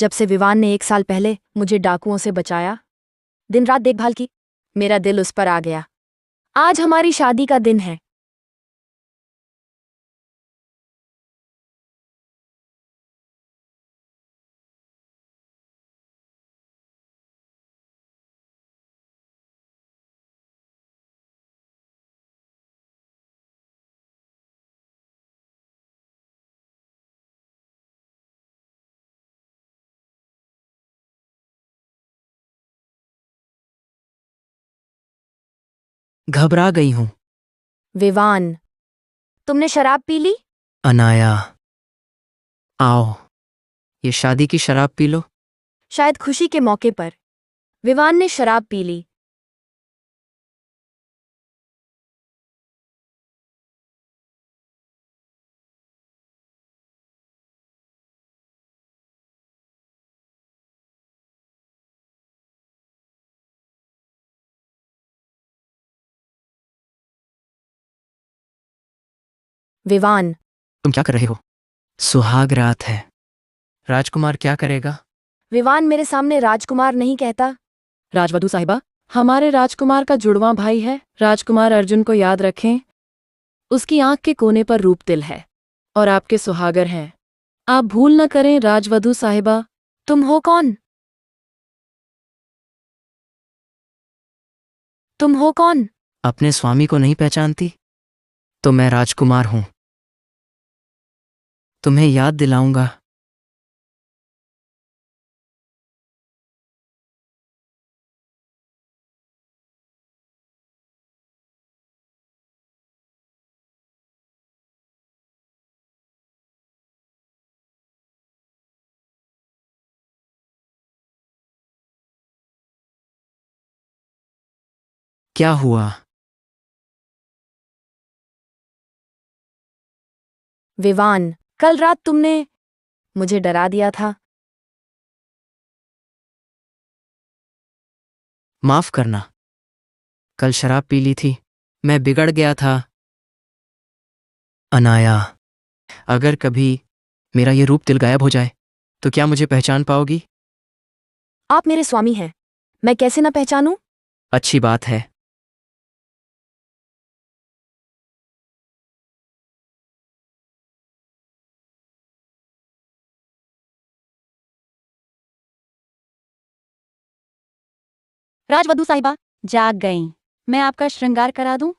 जब से विवान ने 1 साल पहले मुझे डाकुओं से बचाया, दिन रात देखभाल की, मेरा दिल उस पर आ गया। आज हमारी शादी का दिन है। घबरा गई हूं। विवान, तुमने शराब पी ली? अनाया, आओ, ये शादी की शराब पी लो। शायद खुशी के मौके पर विवान ने शराब पी ली। विवान, तुम क्या कर रहे हो? सुहाग रात है। राजकुमार क्या करेगा? विवान मेरे सामने राजकुमार नहीं कहता। राजवधू साहिबा, हमारे राजकुमार का जुड़वां भाई है। राजकुमार अर्जुन को याद रखें। उसकी आंख के कोने पर रूप तिल है और आपके सुहागर हैं। आप भूल न करें राजवधू साहिबा। तुम हो कौन? तुम हो कौन? अपने स्वामी को नहीं पहचानती? तो मैं राजकुमार हूं। तुम्हें याद दिलाऊंगा। क्या हुआ? विवान, कल रात तुमने मुझे डरा दिया था। माफ करना, कल शराब पी ली थी, मैं बिगड़ गया था। अनाया, अगर कभी मेरा ये रूप तिल गायब हो जाए तो क्या मुझे पहचान पाओगी? आप मेरे स्वामी हैं, मैं कैसे न पहचानूं? अच्छी बात है। राजवधू साहिबा जाग गईं। मैं आपका श्रृंगार करा दूं?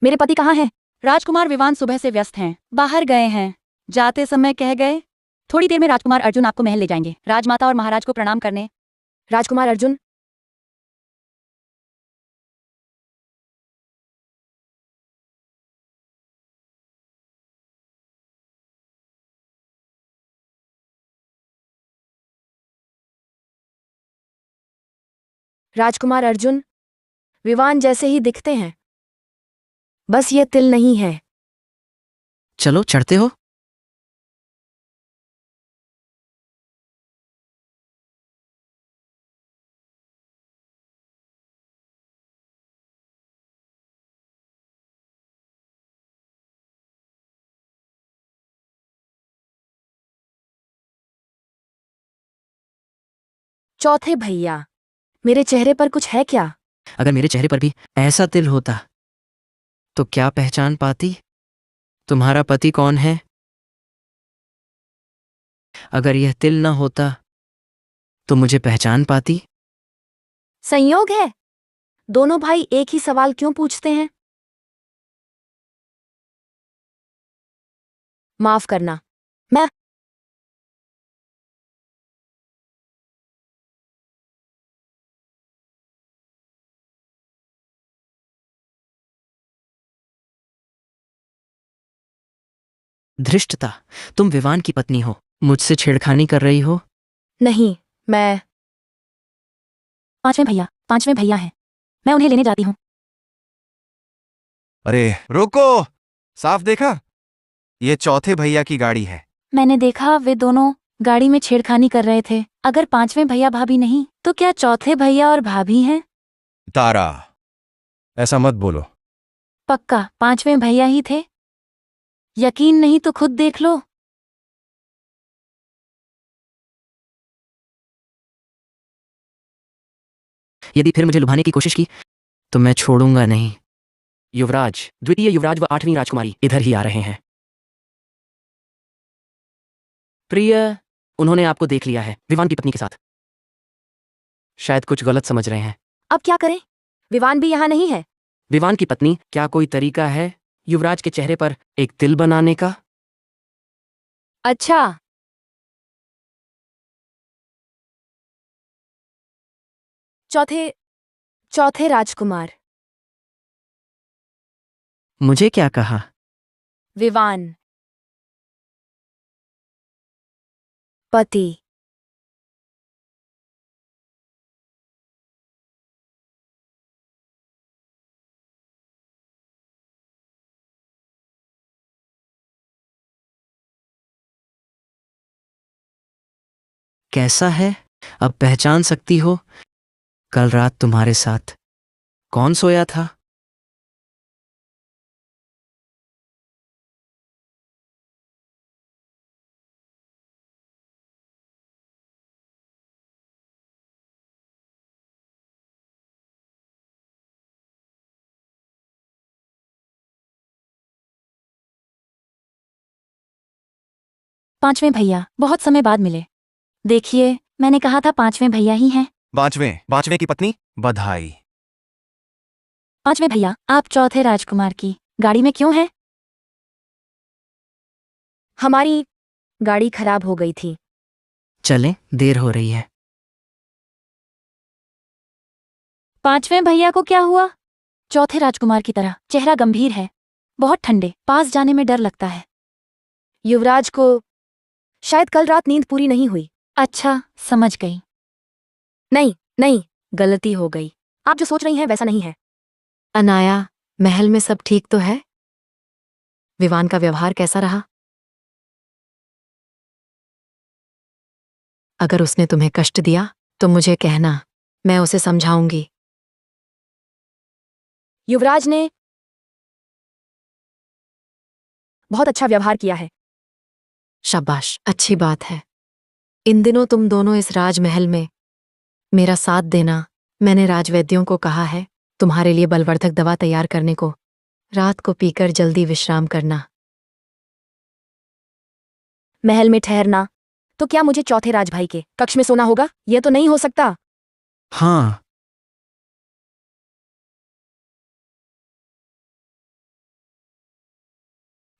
मेरे पति कहाँ हैं? राजकुमार विवान सुबह से व्यस्त हैं, बाहर गए हैं। जाते समय कह गए, थोड़ी देर में राजकुमार अर्जुन आपको महल ले जाएंगे। राजमाता और महाराज को प्रणाम करने। राजकुमार अर्जुन, राजकुमार अर्जुन, विवान जैसे ही दिखते हैं, बस ये तिल नहीं है। चलो, चढ़ते हो? चौथे भैया, मेरे चेहरे पर कुछ है क्या? अगर मेरे चेहरे पर भी ऐसा तिल होता तो क्या पहचान पाती? तुम्हारा पति कौन है? अगर यह तिल न होता तो मुझे पहचान पाती? संयोग है। दोनों भाई एक ही सवाल क्यों पूछते हैं? माफ करना, मैं धृष्टता, तुम विवान की पत्नी हो, मुझसे छेड़खानी कर रही हो? नहीं, मैं पांचवें भैया हैं। मैं उन्हें लेने जाती हूँ। अरे रुको, साफ देखा? ये चौथे भैया की गाड़ी है। मैंने देखा वे दोनों गाड़ी में छेड़खानी कर रहे थे। अगर पांचवें भैया भाभी नहीं तो क्या चौथे भैया और भाभी हैं? तारा, ऐसा मत बोलो। पक्का पांचवें भैया ही थे। यकीन नहीं तो खुद देख लो। यदि फिर मुझे लुभाने की कोशिश की तो मैं छोड़ूंगा नहीं। युवराज, द्वितीय युवराज व 8वीं राजकुमारी इधर ही आ रहे हैं। प्रिय, उन्होंने आपको देख लिया है विवान की पत्नी के साथ। शायद कुछ गलत समझ रहे हैं। अब क्या करें? विवान भी यहाँ नहीं है। विवान की पत्नी, क्या कोई तरीका है युवराज के चेहरे पर एक तिल बनाने का? अच्छा, चौथे चौथे राजकुमार मुझे क्या कहा? विवान पति। कैसा है? अब पहचान सकती हो? कल रात तुम्हारे साथ कौन सोया था? पांचवें भैया, बहुत समय बाद मिले। देखिए, मैंने कहा था पांचवें भैया ही हैं। पांचवें की पत्नी, बधाई। पांचवें भैया, आप चौथे राजकुमार की गाड़ी में क्यों हैं? हमारी गाड़ी खराब हो गई थी। चलें, देर हो रही है। पांचवें भैया को क्या हुआ? चौथे राजकुमार की तरह चेहरा गंभीर है, बहुत ठंडे, पास जाने में डर लगता है। युवराज को शायद कल रात नींद पूरी नहीं हुई। अच्छा, समझ गई। नहीं नहीं, गलती हो गई। आप जो सोच रही हैं वैसा नहीं है। अनाया, महल में सब ठीक तो है? विवान का व्यवहार कैसा रहा? अगर उसने तुम्हें कष्ट दिया तो मुझे कहना, मैं उसे समझाऊंगी। युवराज ने बहुत अच्छा व्यवहार किया है। शाबाश, अच्छी बात है। इन दिनों तुम दोनों इस राजमहल में मेरा साथ देना। मैंने राजवैद्यों को कहा है तुम्हारे लिए बलवर्धक दवा तैयार करने को। रात को पीकर जल्दी विश्राम करना। महल में ठहरना, तो क्या मुझे चौथे राजभाई के कक्ष में सोना होगा? यह तो नहीं हो सकता। हाँ,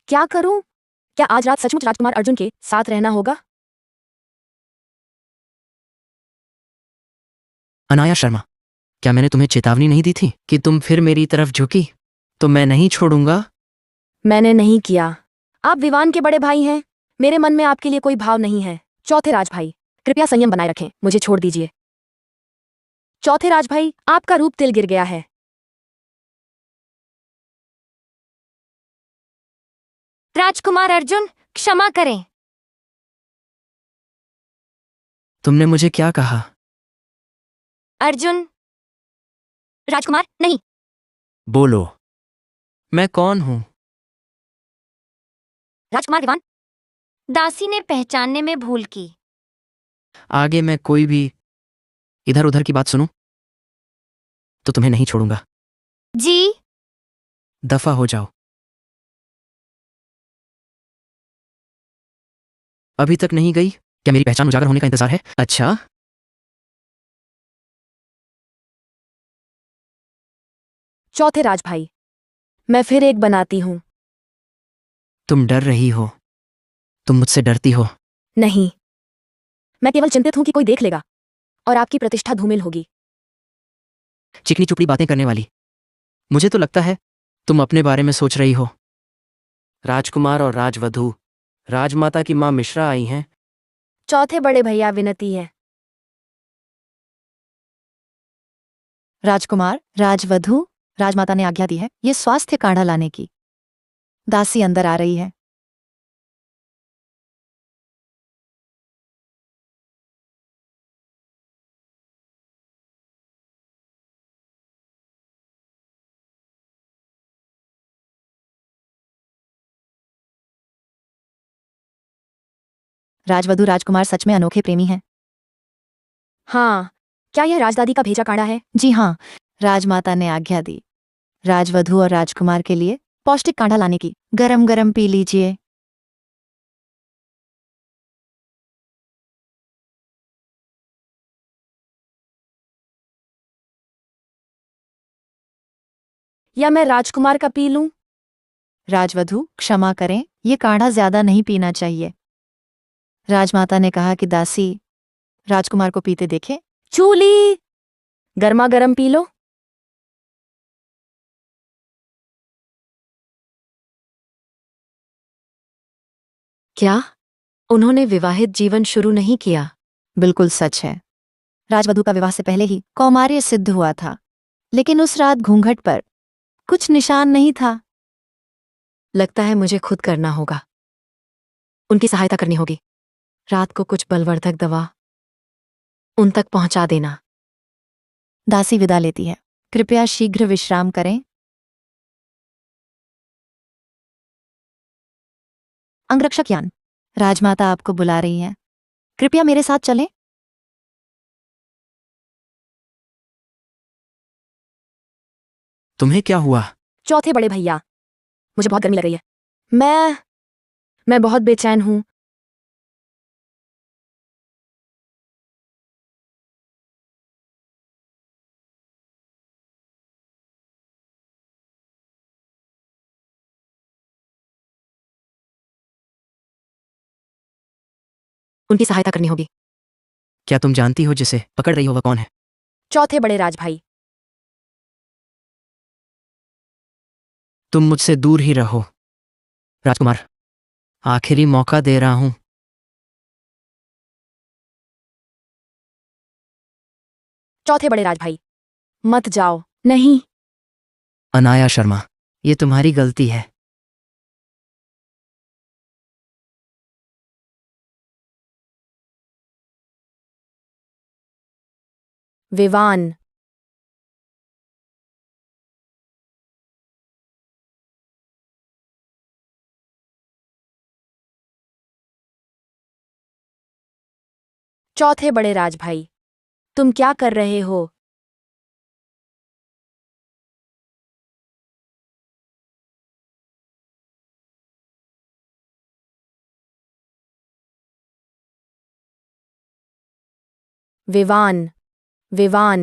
क्या करूं? क्या आज रात सचमुच राजकुमार अर्जुन के साथ रहना होगा? अनाया शर्मा, क्या मैंने तुम्हें चेतावनी नहीं दी थी कि तुम फिर मेरी तरफ झुकी तो मैं नहीं छोड़ूंगा? मैंने नहीं किया। आप विवान के बड़े भाई हैं। मेरे मन में आपके लिए कोई भाव नहीं है। चौथे राजभाई, कृपया संयम बनाए रखें, मुझे छोड़ दीजिए। चौथे राजभाई, आपका रूप तिल गिर गया है। राजकुमार अर्जुन, क्षमा करें। तुमने मुझे क्या कहा? अर्जुन राजकुमार नहीं। बोलो, मैं कौन हूं? राजकुमार विवान। दासी ने पहचानने में भूल की। आगे मैं कोई भी इधर उधर की बात सुनूं तो तुम्हें नहीं छोड़ूंगा। जी। दफा हो जाओ। अभी तक नहीं गई? क्या मेरी पहचान उजागर होने का इंतजार है? अच्छा, चौथे राजभाई, मैं फिर एक बनाती हूं। तुम डर रही हो। तुम मुझसे डरती हो। नहीं, मैं केवल चिंतित हूं कि कोई देख लेगा और आपकी प्रतिष्ठा धूमिल होगी। चिकनी चुपड़ी बातें करने वाली। मुझे तो लगता है तुम अपने बारे में सोच रही हो। राजकुमार और राजवधू, राजमाता की मां मिश्रा आई हैं। चौथे बड़े भैया विनती है। राजकुमार, राजवधू, राजमाता ने आज्ञा दी है ये स्वास्थ्य काढ़ा लाने की। दासी अंदर आ रही है। राजवधू राजकुमार सच में अनोखे प्रेमी हैं। हाँ, क्या यह राजदादी का भेजा काढ़ा है? जी हाँ, राजमाता ने आज्ञा दी राजवधू और राजकुमार के लिए पौष्टिक काढ़ा लाने की। गरम गरम पी लीजिए। या मैं राजकुमार का पी लूं? राजवधू क्षमा करें, ये काढ़ा ज्यादा नहीं पीना चाहिए। राजमाता ने कहा कि दासी राजकुमार को पीते देखे। चूली, गर्मा गर्म पी लो। क्या उन्होंने विवाहित जीवन शुरू नहीं किया? बिल्कुल सच है। राजवधू का विवाह से पहले ही कौमार्य सिद्ध हुआ था, लेकिन उस रात घूंघट पर कुछ निशान नहीं था। लगता है मुझे खुद करना होगा। उनकी सहायता करनी होगी। रात को कुछ बलवर्धक दवा उन तक पहुंचा देना। दासी विदा लेती है। कृपया शीघ्र विश्राम करें। अंगरक्षक यान, राजमाता आपको बुला रही हैं। कृपया मेरे साथ चलें। तुम्हें क्या हुआ? चौथे बड़े भैया, मुझे बहुत गर्मी लग रही है। मैं बहुत बेचैन हूं। उनकी सहायता करनी होगी। क्या तुम जानती हो जिसे पकड़ रही हो वह कौन है? चौथे बड़े राजभाई। तुम मुझसे दूर ही रहो। राजकुमार, आखिरी मौका दे रहा हूं। चौथे बड़े राजभाई, मत जाओ। नहीं। अनाया शर्मा, ये तुम्हारी गलती है। विवान, चौथे बड़े राजभाई, तुम क्या कर रहे हो? विवान, विवान,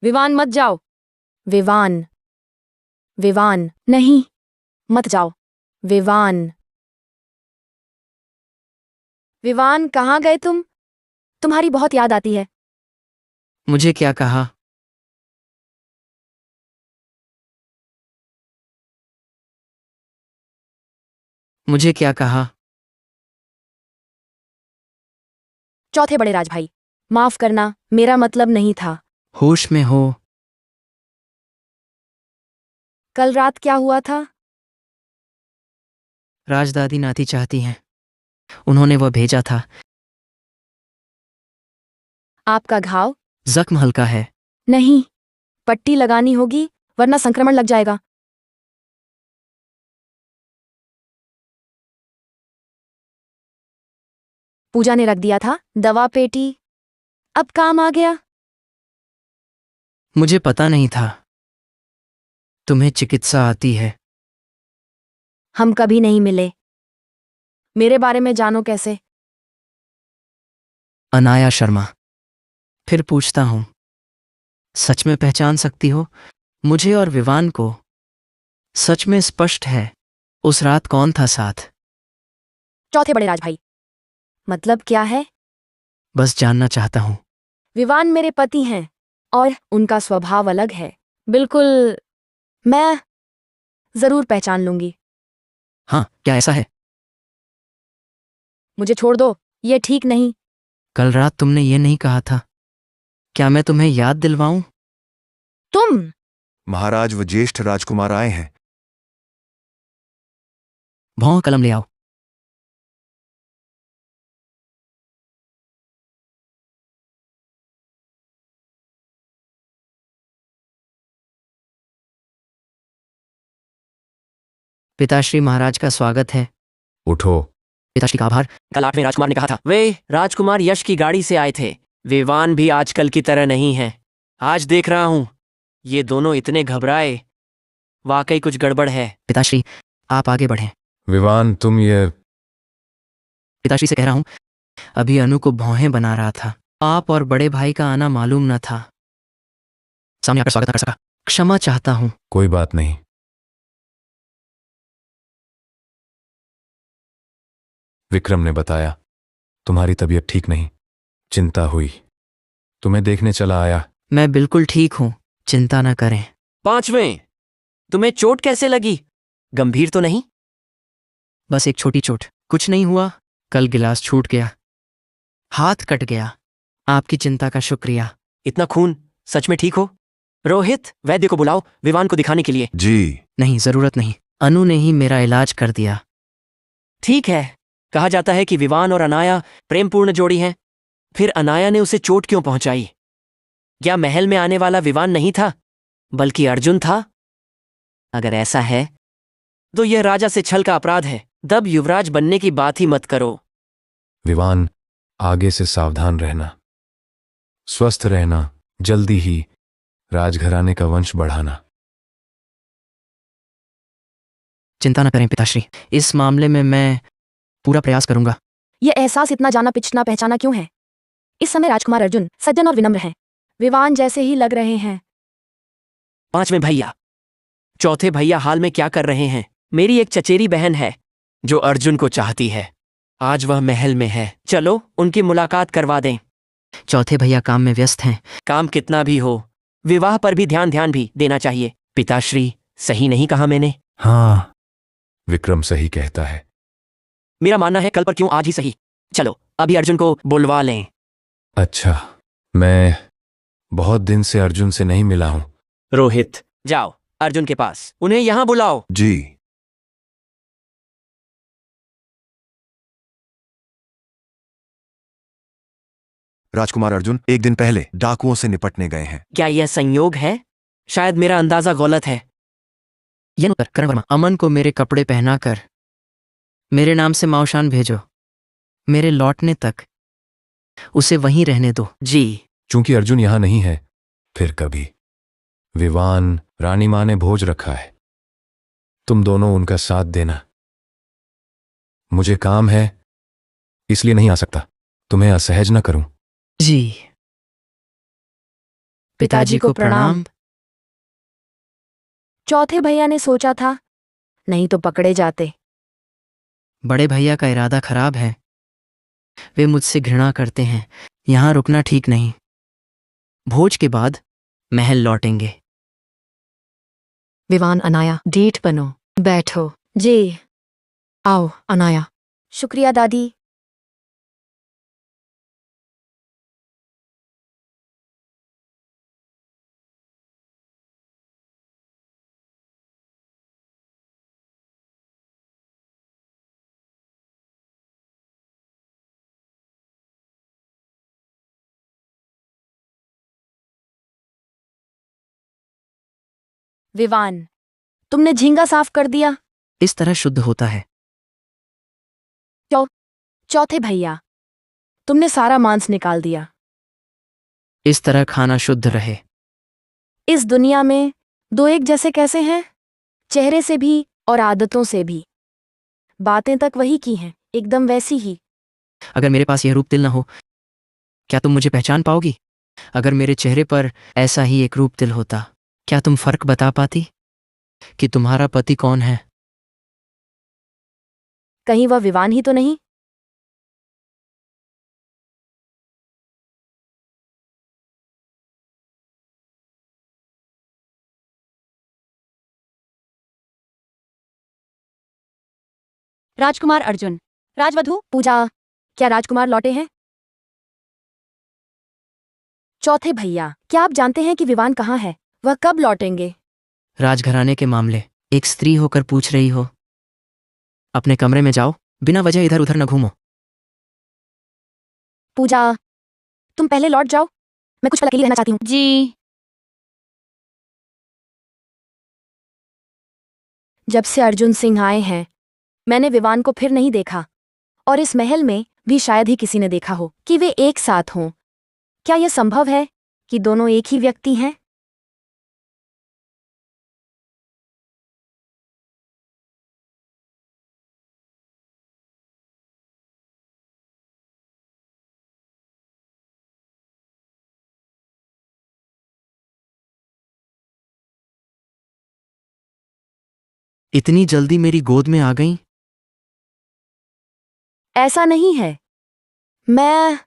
विवान मत जाओ। विवान, विवान, नहीं, मत जाओ। विवान, विवान कहाँ गए तुम? तुम्हारी बहुत याद आती है। मुझे क्या कहा? मुझे क्या कहा? चौथे बड़े राजभाई, माफ करना, मेरा मतलब नहीं था। होश में हो? कल रात क्या हुआ था? राजदादी नाती चाहती हैं। उन्होंने वह भेजा था। आपका घाव? जख्म हल्का है। नहीं, पट्टी लगानी होगी, वरना संक्रमण लग जाएगा। पूजा ने रख दिया था दवा पेटी। अब काम आ गया। मुझे पता नहीं था तुम्हें चिकित्सा आती है। हम कभी नहीं मिले। मेरे बारे में जानो कैसे? अनाया शर्मा, फिर पूछता हूं, सच में पहचान सकती हो मुझे और विवान को? सच में स्पष्ट है उस रात कौन था साथ? चौथे बड़े राजभाई, मतलब क्या है? बस जानना चाहता हूं। विवान मेरे पति हैं और उनका स्वभाव अलग है। बिल्कुल, मैं जरूर पहचान लूंगी। हाँ, क्या ऐसा है? मुझे छोड़ दो, ये ठीक नहीं। कल रात तुमने ये नहीं कहा था। क्या मैं तुम्हें याद दिलवाऊं? तुम महाराज व ज्येष्ठ राजकुमार आए हैं। भौं कलम ले आओ। पिताश्री महाराज का स्वागत है। उठो। पिताश्री का आभार। कल 8वें राजकुमार ने कहा था। वे राजकुमार यश की गाड़ी से आए थे। विवान भी आजकल की तरह नहीं है। आज देख रहा हूं ये दोनों इतने घबराए। वाकई कुछ गड़बड़ है। पिताश्री आप आगे बढ़ें। विवान तुम ये पिताश्री से कह रहा हूं, अभी अनु को भौहें बना रहा था। आप और बड़े भाई का आना मालूम न था, सामने आकर स्वागत न कर सका। क्षमा चाहता हूं। कोई बात नहीं। विक्रम ने बताया तुम्हारी तबीयत ठीक नहीं, चिंता हुई, तुम्हें देखने चला आया। मैं बिल्कुल ठीक हूं, चिंता न करें। 5वें, तुम्हें चोट कैसे लगी? गंभीर तो नहीं? बस एक छोटी चोट, कुछ नहीं हुआ। कल गिलास छूट गया, हाथ कट गया। आपकी चिंता का शुक्रिया। इतना खून, सच में ठीक हो? रोहित, वैद्य को बुलाओ विवान को दिखाने के लिए। जी। नहीं, जरूरत नहीं, अनु ने ही मेरा इलाज कर दिया। ठीक है। कहा जाता है कि विवान और अनाया प्रेमपूर्ण जोड़ी हैं। फिर अनाया ने उसे चोट क्यों पहुंचाई? क्या महल में आने वाला विवान नहीं था, बल्कि अर्जुन था? अगर ऐसा है तो यह राजा से छल का अपराध है। तब युवराज बनने की बात ही मत करो। विवान, आगे से सावधान रहना, स्वस्थ रहना, जल्दी ही राजघराने का वंश बढ़ाना। चिंता न करें पिताश्री, इस मामले में मैं पूरा प्रयास करूंगा। यह एहसास इतना जाना पिछना पहचाना क्यों है? इस समय राजकुमार अर्जुन सज्जन और विनम्र हैं, विवान जैसे ही लग रहे हैं। 5वें भैया, चौथे भैया हाल में क्या कर रहे हैं? मेरी एक चचेरी बहन है जो अर्जुन को चाहती है। आज वह महल में है, चलो उनकी मुलाकात करवा दें। चौथे भैया काम में व्यस्त हैं। काम कितना भी हो, विवाह पर भी ध्यान भी देना चाहिए। पिताश्री, सही नहीं कहा मैंने? हाँ, विक्रम सही कहता है। मेरा मानना है कल पर क्यों आज ही सही। चलो अभी अर्जुन को बुलवा लें। अच्छा, मैं बहुत दिन से अर्जुन से नहीं मिला हूं। रोहित, जाओ अर्जुन के पास, उन्हें यहां बुलाओ। जी। राजकुमार अर्जुन एक दिन पहले डाकुओं से निपटने गए हैं। क्या यह संयोग है? शायद मेरा अंदाजा गलत है। ये नौकर करण वर्मा, अमन को मेरे कपड़े पहनाकर मेरे नाम से माओशान भेजो। मेरे लौटने तक उसे वहीं रहने दो। जी। चूंकि अर्जुन यहां नहीं है, फिर कभी। विवान, रानी मां ने भोज रखा है, तुम दोनों उनका साथ देना। मुझे काम है, इसलिए नहीं आ सकता। तुम्हें असहज न करूं। जी। पिताजी को प्रणाम। चौथे भैया ने सोचा था, नहीं तो पकड़े जाते। बड़े भैया का इरादा खराब है, वे मुझसे घृणा करते हैं। यहां रुकना ठीक नहीं। भोज के बाद महल लौटेंगे। विवान, अनाया, डेट बनो, बैठो। जी। आओ अनाया। शुक्रिया दादी। विवान, तुमने झींगा साफ कर दिया? इस तरह शुद्ध होता है। चौथे भैया, तुमने सारा मांस निकाल दिया। इस तरह खाना शुद्ध रहे। इस दुनिया में दो एक जैसे कैसे हैं? चेहरे से भी और आदतों से भी। बातें तक वही की हैं, एकदम वैसी ही। अगर मेरे पास यह रूप तिल न हो, क्या तुम मुझे पहचान पाओगी? अगर मेरे चेहरे पर ऐसा ही एक रूप तिल होता, क्या तुम फर्क बता पाती कि तुम्हारा पति कौन है? कहीं वह विवान ही तो नहीं? राजकुमार अर्जुन, राजवधू। पूजा, क्या राजकुमार लौटे हैं? चौथे भैया, क्या आप जानते हैं कि विवान कहाँ है? वह कब लौटेंगे? राजघराने के मामले, एक स्त्री होकर पूछ रही हो? अपने कमरे में जाओ, बिना वजह इधर उधर न घूमो। पूजा, तुम पहले लौट जाओ, मैं कुछ पल अकेली रहना चाहती हूँ। जी। जब से अर्जुन सिंह आए हैं, मैंने विवान को फिर नहीं देखा और इस महल में भी शायद ही किसी ने देखा हो कि वे एक साथ हों। क्या यह संभव है कि दोनों एक ही व्यक्ति हैं? इतनी जल्दी मेरी गोद में आ गई? ऐसा नहीं है। मैं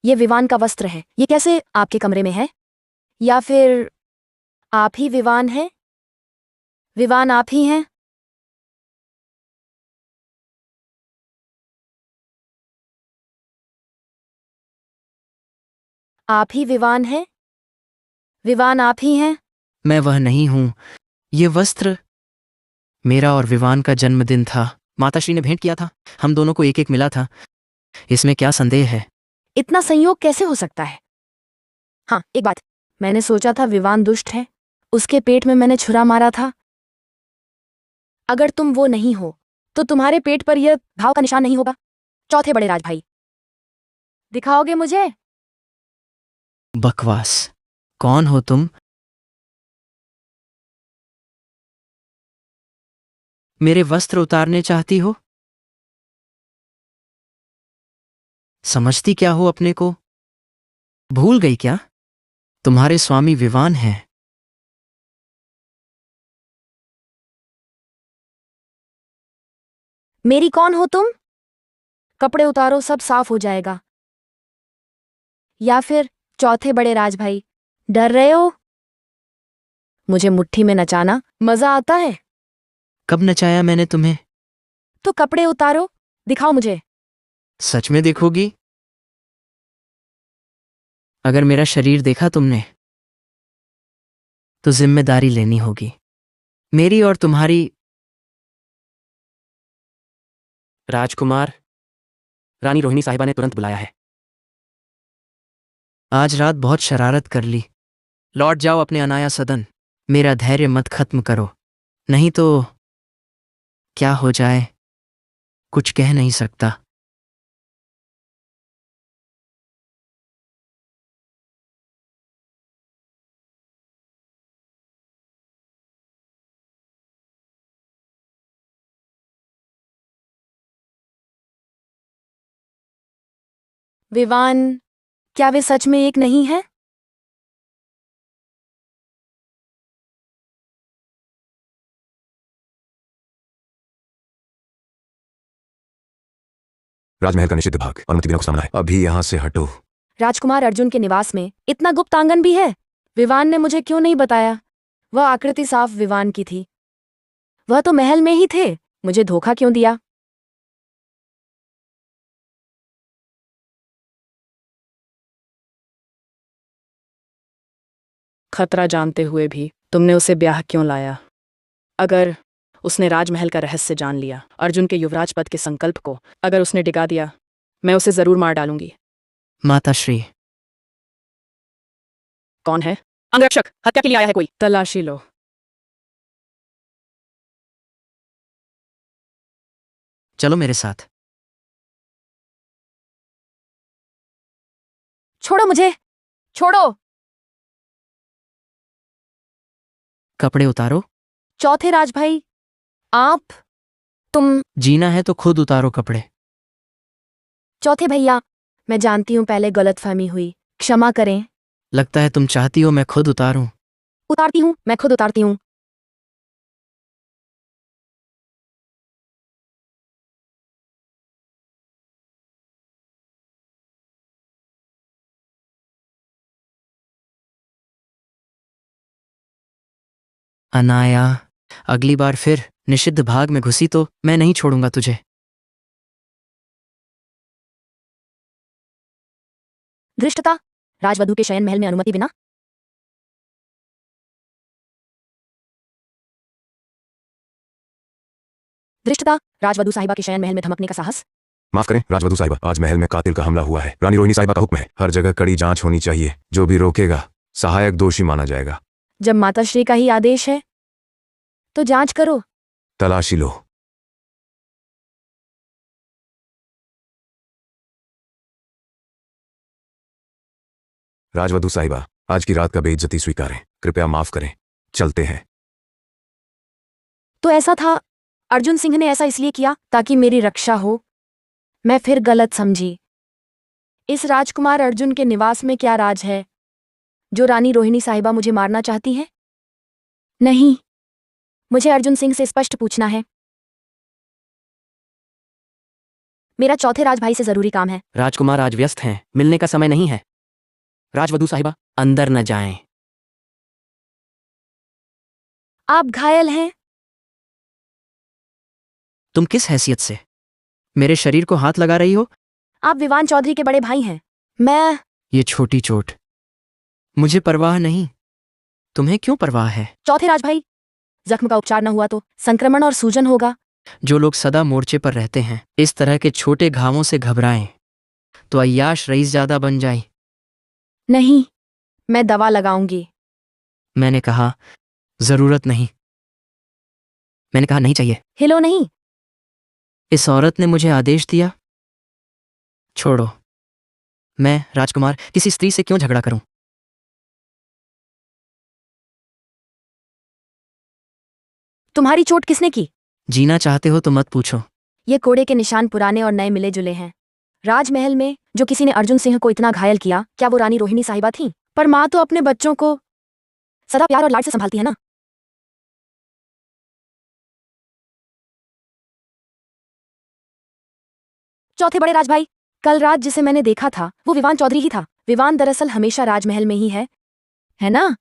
ये विवान का वस्त्र है। ये कैसे आपके कमरे में है? या फिर आप ही विवान हैं? विवान आप ही हैं? आप ही विवान हैं? विवान आप ही हैं? मैं वह नहीं हूं। ये वस्त्र मेरा और विवान का जन्मदिन था। माताश्री ने भेंट किया था। हम दोनों को एक एक मिला था। इसमें क्या संदेह है? इतना संयोग कैसे हो सकता है? हाँ, एक बात। मैंने सोचा था विवान दुष्ट है। उसके पेट में मैंने छुरा मारा था। अगर तुम वो नहीं हो तो तुम्हारे पेट पर यह घाव का निशान नहीं होगा। चौथे बड़े राजभाई, दिखाओगे मुझे? बकवास। कौन हो तुम? मेरे वस्त्र उतारने चाहती हो? समझती क्या हो अपने को? भूल गई क्या? तुम्हारे स्वामी विवान हैं। मेरी कौन हो तुम? कपड़े उतारो, सब साफ हो जाएगा। या फिर चौथे बड़े राजभाई, डर रहे हो? मुझे मुट्ठी में नचाना मजा आता है। कब नचाया मैंने तुम्हें? तो कपड़े उतारो, दिखाओ मुझे। सच में देखोगी? अगर मेरा शरीर देखा तुमने तो जिम्मेदारी लेनी होगी, मेरी और तुम्हारी। राजकुमार, रानी रोहिणी साहिबा ने तुरंत बुलाया है। आज रात बहुत शरारत कर ली। लौट जाओ अपने अनाया सदन। मेरा धैर्य मत खत्म करो, नहीं तो क्या हो जाए कुछ कह नहीं सकता। विवान, क्या वे सच में एक नहीं है? राजमहल का निषिद्ध भाग अनुमति बिना कुछ सामना है। अभी यहां से हटो। राजकुमार अर्जुन के निवास में इतना गुप्त आंगन भी है? विवान ने मुझे क्यों नहीं बताया? वह आकृति साफ विवान की थी। वह तो महल में ही थे। मुझे धोखा क्यों दिया? खतरा जानते हुए भी तुमने उसे ब्याह क्यों लाया? अगर उसने राजमहल का रहस्य जान लिया, अर्जुन के युवराज पद के संकल्प को अगर उसने डिगा दिया, मैं उसे जरूर मार डालूंगी। माताश्री, कौन है? अंगरक्षक, हत्या के लिए आया है कोई? तलाशी लो। चलो मेरे साथ। छोड़ो मुझे, छोड़ो। कपड़े उतारो। चौथे राजभाई, तुम। जीना है तो खुद उतारो कपड़े। चौथे भैया, मैं जानती हूं पहले गलतफहमी हुई, क्षमा करें। लगता है तुम चाहती हो मैं खुद उतारूं। उतारती हूं, मैं खुद उतारती हूं। अनाया, अगली बार फिर निषिद्ध भाग में घुसी तो मैं नहीं छोड़ूंगा तुझे। धृष्टता, राजवधू के शयन महल में अनुमति बिना। धृष्टता, राजवधू साहिबा के शयन महल में धमकने का साहस। माफ करें राजवधू साहिबा, आज महल में कातिल का हमला हुआ है। रानी रोहिणी साहिबा का हुक्म है, हर जगह कड़ी जांच होनी चाहिए। जो भी रोकेगा सहायक दोषी माना जाएगा। जब माताश्री का ही आदेश है तो जांच करो। तलाशी लो। राजवधू साहिबा, आज की रात का बेइज्जती स्वीकारें, कृपया माफ करें। चलते हैं। तो ऐसा था, अर्जुन सिंह ने ऐसा इसलिए किया ताकि मेरी रक्षा हो। मैं फिर गलत समझी। इस राजकुमार अर्जुन के निवास में क्या राज है जो रानी रोहिणी साहिबा मुझे मारना चाहती है? नहीं, मुझे अर्जुन सिंह से स्पष्ट पूछना है। मेरा चौथे राजभाई से जरूरी काम है। राजकुमार आज व्यस्त हैं, मिलने का समय नहीं है। राजवधू साहिबा, अंदर न जाएं। आप घायल हैं? तुम किस हैसियत से मेरे शरीर को हाथ लगा रही हो? आप विवान चौधरी के बड़े भाई हैं। मैं ये छोटी चोट, मुझे परवाह नहीं। तुम्हें क्यों परवाह है? चौथे राजभाई, जख्म का उपचार न हुआ तो संक्रमण और सूजन होगा। जो लोग सदा मोर्चे पर रहते हैं इस तरह के छोटे घावों से घबराएं तो अय्याश रईसजादा बन जाए। नहीं, मैं दवा लगाऊंगी। मैंने कहा जरूरत नहीं। मैंने कहा नहीं चाहिए। हिलो नहीं। इस औरत ने मुझे आदेश दिया। छोड़ो, मैं राजकुमार किसी स्त्री से क्यों झगड़ा करूं? तुम्हारी चोट किसने की? जीना चाहते हो तो मत पूछो। ये कोड़े के निशान पुराने और नए मिले जुले हैं। राजमहल में जो किसी ने अर्जुन सिंह को इतना घायल किया, क्या वो रानी रोहिणी साहिबा थी? पर माँ तो अपने बच्चों को सदा प्यार और लाड से संभालती है ना। चौथे बड़े राजभाई, कल रात जिसे मैंने देखा था वो विवान चौधरी ही था। विवान दरअसल हमेशा राजमहल में ही है ना?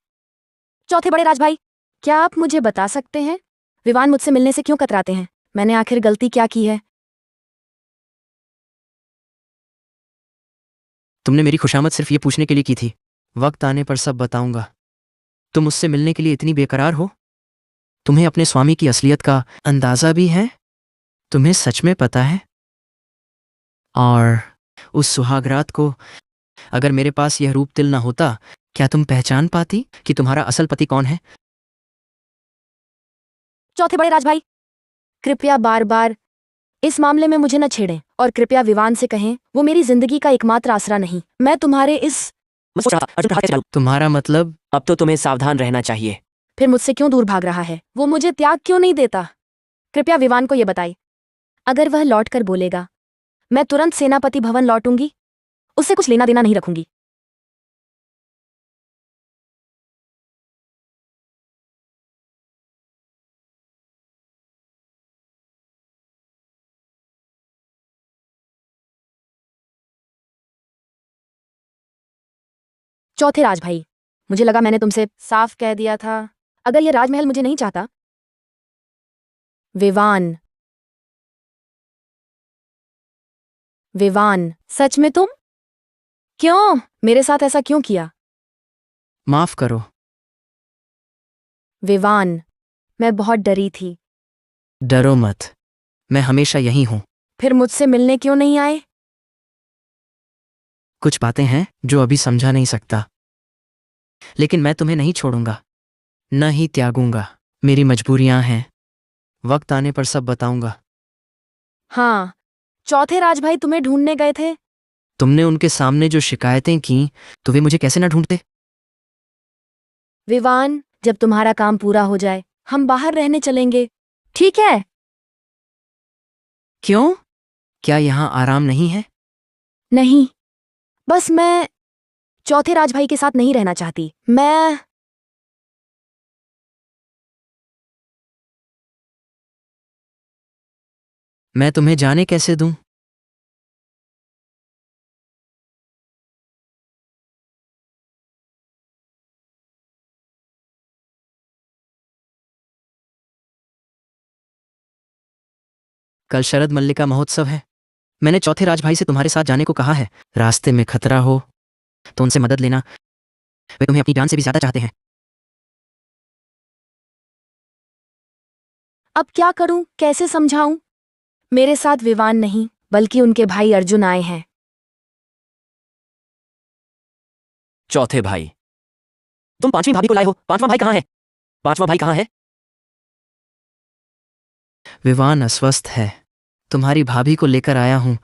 चौथे बड़े राजभाई, क्या आप मुझे बता सकते हैं विवान मुझसे मिलने से क्यों कतराते हैं? मैंने आखिर गलती क्या की है? तुमने मेरी खुशामद सिर्फ ये पूछने के लिए की थी। वक्त आने पर सब बताऊंगा। तुम मुझसे मिलने के लिए इतनी बेकरार हो? तुम्हें अपने स्वामी की असलियत का अंदाजा भी है? तुम्हें सच में पता है? और उस सुहागरात को अगर मेरे पास यह रूप तिल न होता, क्या तुम पहचान पाती कि तुम्हारा असल पति कौन है? चौथे बड़े राजभाई, कृपया बार बार इस मामले में मुझे न छेड़ें और कृपया विवान से कहें वो मेरी जिंदगी का एकमात्र आसरा नहीं। मैं तुम्हारे इस तुम्हारा मतलब? अब तो तुम्हें सावधान रहना चाहिए। फिर मुझसे क्यों दूर भाग रहा है? वो मुझे त्याग क्यों नहीं देता? कृपया विवान को ये बताई। अगर वह लौट कर बोलेगा मैं तुरंत सेनापति भवन लौटूंगी, उससे कुछ लेना देना नहीं रखूंगी। चौथे राजभाई, मुझे लगा मैंने तुमसे साफ कह दिया था। अगर यह राजमहल मुझे नहीं चाहता। विवान, विवान, सच में तुम? क्यों मेरे साथ ऐसा क्यों किया? माफ करो। विवान, मैं बहुत डरी थी। डरो मत, मैं हमेशा यही हूं। फिर मुझसे मिलने क्यों नहीं आए? कुछ बातें हैं जो अभी समझा नहीं सकता, लेकिन मैं तुम्हें नहीं छोड़ूंगा, न ही त्यागूंगा। मेरी मजबूरियां हैं, वक्त आने पर सब बताऊंगा। हाँ, चौथे राजभाई तुम्हें ढूंढने गए थे। तुमने उनके सामने जो शिकायतें की तो वे मुझे कैसे ना ढूंढते? विवान, जब तुम्हारा काम पूरा हो जाए हम बाहर रहने चलेंगे, ठीक है? क्यों? क्या यहां आराम नहीं है? नहीं, बस मैं चौथे राजभाई के साथ नहीं रहना चाहती। मैं तुम्हें जाने कैसे दूं? कल शरद मल्लिका महोत्सव है। मैंने चौथे राजभाई से तुम्हारे साथ जाने को कहा है। रास्ते में खतरा हो तो उनसे मदद लेना, वे तुम्हें अपनी जान से भी ज्यादा चाहते हैं। अब क्या करूं, कैसे समझाऊं? मेरे साथ विवान नहीं बल्कि उनके भाई अर्जुन आए हैं। चौथे भाई। तुम पांचवी भाभी को लाए हो, पांचवा भाई कहाँ है? पांचवा भाई कहाँ है? विवान अस्वस्थ है, तुम्हारी भाभी को लेकर आया हूं।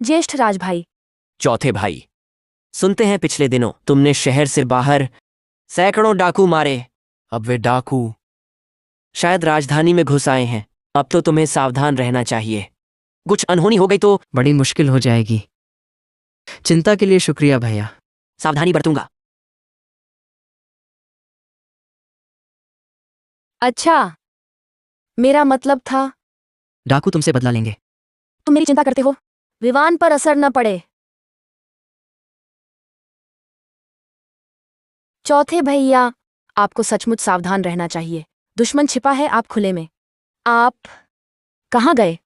ज्येष्ठ राजभाई। चौथे भाई। सुनते हैं पिछले दिनों तुमने शहर से बाहर सैकड़ों डाकू मारे। अब वे डाकू शायद राजधानी में घुस आए हैं। अब तो तुम्हें सावधान रहना चाहिए। कुछ अनहोनी हो गई तो बड़ी मुश्किल हो जाएगी। चिंता के लिए शुक्रिया भैया। सावधानी बरतूंगा। अच्छा, मेरा मतलब था डाकू तुमसे बदला लेंगे। तुम मेरी चिंता करते हो, विवान पर असर न पड़े। चौथे भैया, आपको सचमुच सावधान रहना चाहिए। दुश्मन छिपा है, आप खुले में। आप कहाँ गए?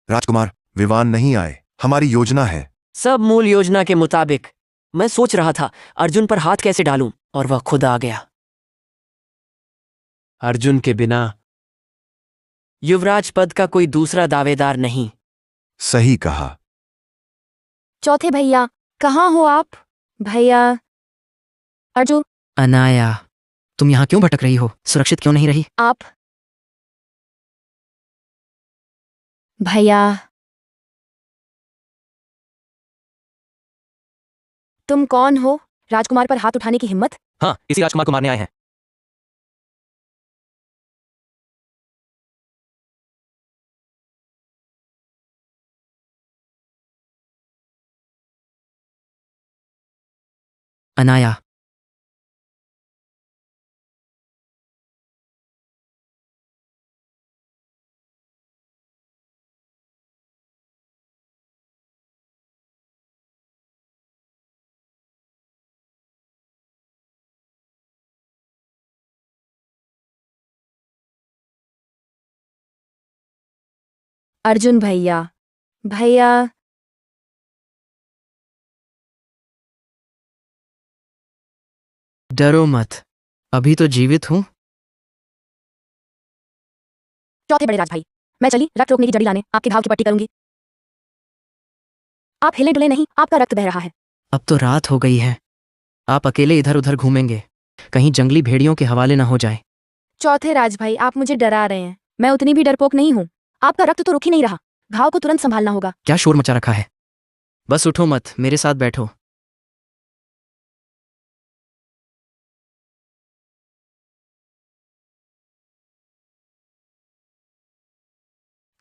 राजकुमार, विवान नहीं आए। हमारी योजना है। सब मूल योजना के मुताबिक। मैं सोच रहा था अर्जुन पर हाथ कैसे डालूं और वह खुद आ गया। अर्जुन के बिना युवराज पद का कोई दूसरा दावेदार नहीं। सही कहा। चौथे भैया, कहाँ हो आप? भैया अर्जुन, अनाया, तुम यहाँ क्यों भटक रही हो? सुरक्षित क्यों नहीं रही? आप भैया, तुम कौन हो? राजकुमार पर हाथ उठाने की हिम्मत? हाँ, इसी राजकुमार को मारने आए हैं। अनाया, अर्जुन भैया, भैया डरो मत, अभी तो जीवित हूं। चौथे बड़े राजभाई, मैं चली रक्त रोकने की जड़ी लाने, आपके घाव की पट्टी करूंगी। आप हिले डुले नहीं, आपका रक्त बह रहा है। अब तो रात हो गई है, आप अकेले इधर उधर घूमेंगे, कहीं जंगली भेड़ियों के हवाले ना हो जाए। चौथे राजभाई, आप मुझे डरा रहे हैं। मैं उतनी भी डरपोक नहीं हूं। आपका रक्त तो रुक ही नहीं रहा। घाव को तुरंत संभालना होगा। क्या शोर मचा रखा है? बस उठो मत, मेरे साथ बैठो।